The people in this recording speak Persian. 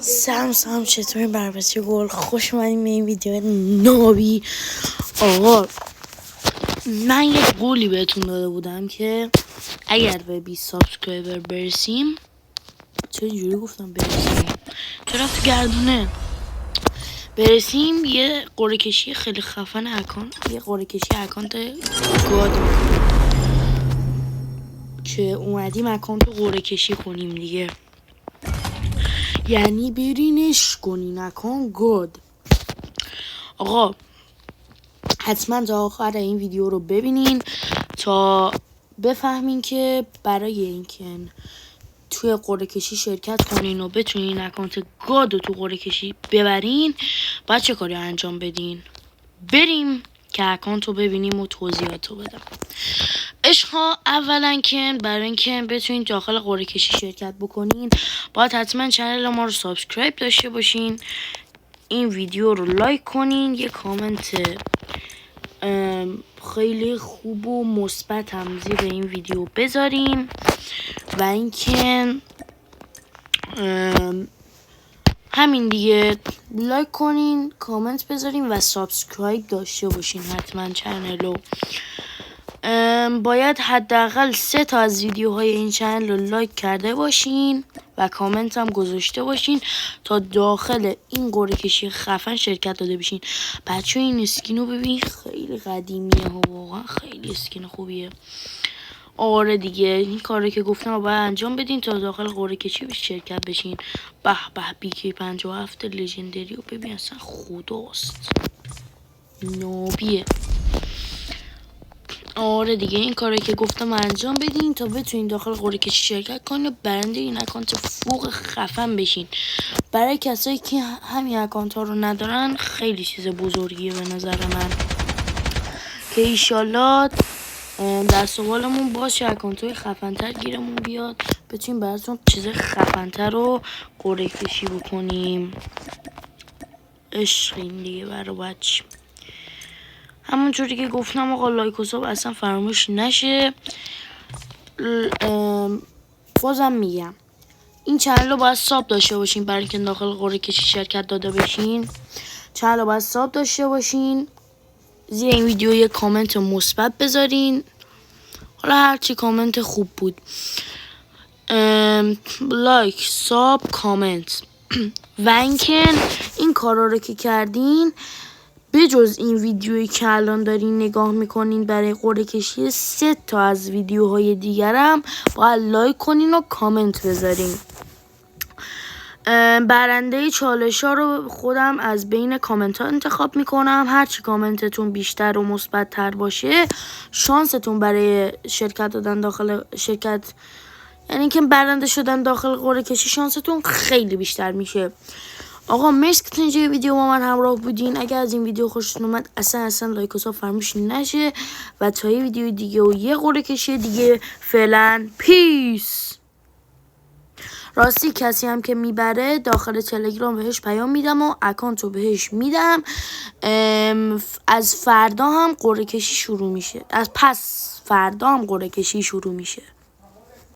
سلام چطوری بربچه گل خوش اومدیم به این ویدیو نابی. آقا من یه قولی بهتون داده بودم که اگر به 20 سابسکرایبر برسیم، چرا اینجوری گفتم برسیم، چرا تو گردونه برسیم، یه قرعه کشی خیلی خفن یه قرعه کشی اکانت گاد که اومدیم اکانت رو قرعه کشی کنیم دیگه، یعنی برینش کنین اکانت گاد. آقا حتما تا آخر این ویدیو رو ببینین تا بفهمین که برای اینکه توی قرعه کشی شرکت کنین و بتونین اکانت گاد رو تو قرعه کشی ببرین باید چه کاری انجام بدین. بریم که اکانت رو ببینیم و توضیحات رو بدم. عشقا اولا که برای اینکه بتونین داخل قرعه کشی شرکت بکنین باید حتما چنل ما رو سابسکرایب داشته باشین، این ویدیو رو لایک کنین، یه کامنت خیلی خوب و مثبت هم زیر این ویدیو بذارین و اینکه همین دیگه، لایک کنین، کامنت بذارین و سابسکرایب داشته باشین حتما چنل رو. باید حداقل 3 تا از ویدیوهای این چنل رو لایک کرده باشین و کامنت هم گذاشته باشین تا داخل این قرعه کشی خفن شرکت داده بشین. بچه این اسکین رو ببین، خیلی قدیمیه ها، واقعا خیلی اسکین خوبیه. آره دیگه این کاری که گفتم باید انجام بدین تا داخل قرعه کشی شرکت بشین. به به بیکی 57 لژندری رو ببین، اصلا خداست، نابیه. آره دیگه این کاری که گفتم انجام بدین تا بتونین داخل قرعه کشی شرکت کنین و برنده این اکانت فوق خفن بشین. برای کسایی که همین اکانت ها رو ندارن خیلی چیز بزرگیه به نظر من که ایشالله در سوالمون باشه اکانت های خفن تر گیرمون بیاد، بتونیم براتون چیز خفن تر رو قرعه کشی بکنیم. عشق این دیگه برای بچه. همونجوری که گفتم آقا لایک و ساب اصلا فراموش نشه. بازم میگم این چنل رو باید ساب داشته باشین برای اینکه داخل قرعه کشی شرکت داده بشین. چنل رو باید ساب داشته باشین، زیر این ویدیو یه کامنت مثبت بذارین، حالا هرچی کامنت خوب بود، لایک، ساب، کامنت و اینکه این کارا رو که کردین بجز این ویدیویی که الان دارین نگاه میکنین برای قرعه کشی 3 تا از ویدیوهای دیگرم باید لایک کنین و کامنت بذارین. برنده چالش ها رو خودم از بین کامنت ها انتخاب میکنم. هرچی کامنتتون بیشتر و مثبت تر باشه شانستون برای شرکت دادن داخل شرکت، یعنی که برنده شدن داخل قرعه کشی شانستون خیلی بیشتر میشه. آقا مرسی که تا اینجا ویدیو با من همراه بودین. اگر از این ویدیو خوشتون اومد اصلا لایک و ساب فراموش نشه و تا یه ویدیو دیگه و یه قرعه کشی دیگه فعلا پیس. راستی کسی هم که میبره داخل تلگرام بهش پیام میدم و اکانت رو بهش میدم. از فردا هم قرعه کشی شروع میشه، از پس فردا هم قرعه کشی شروع میشه.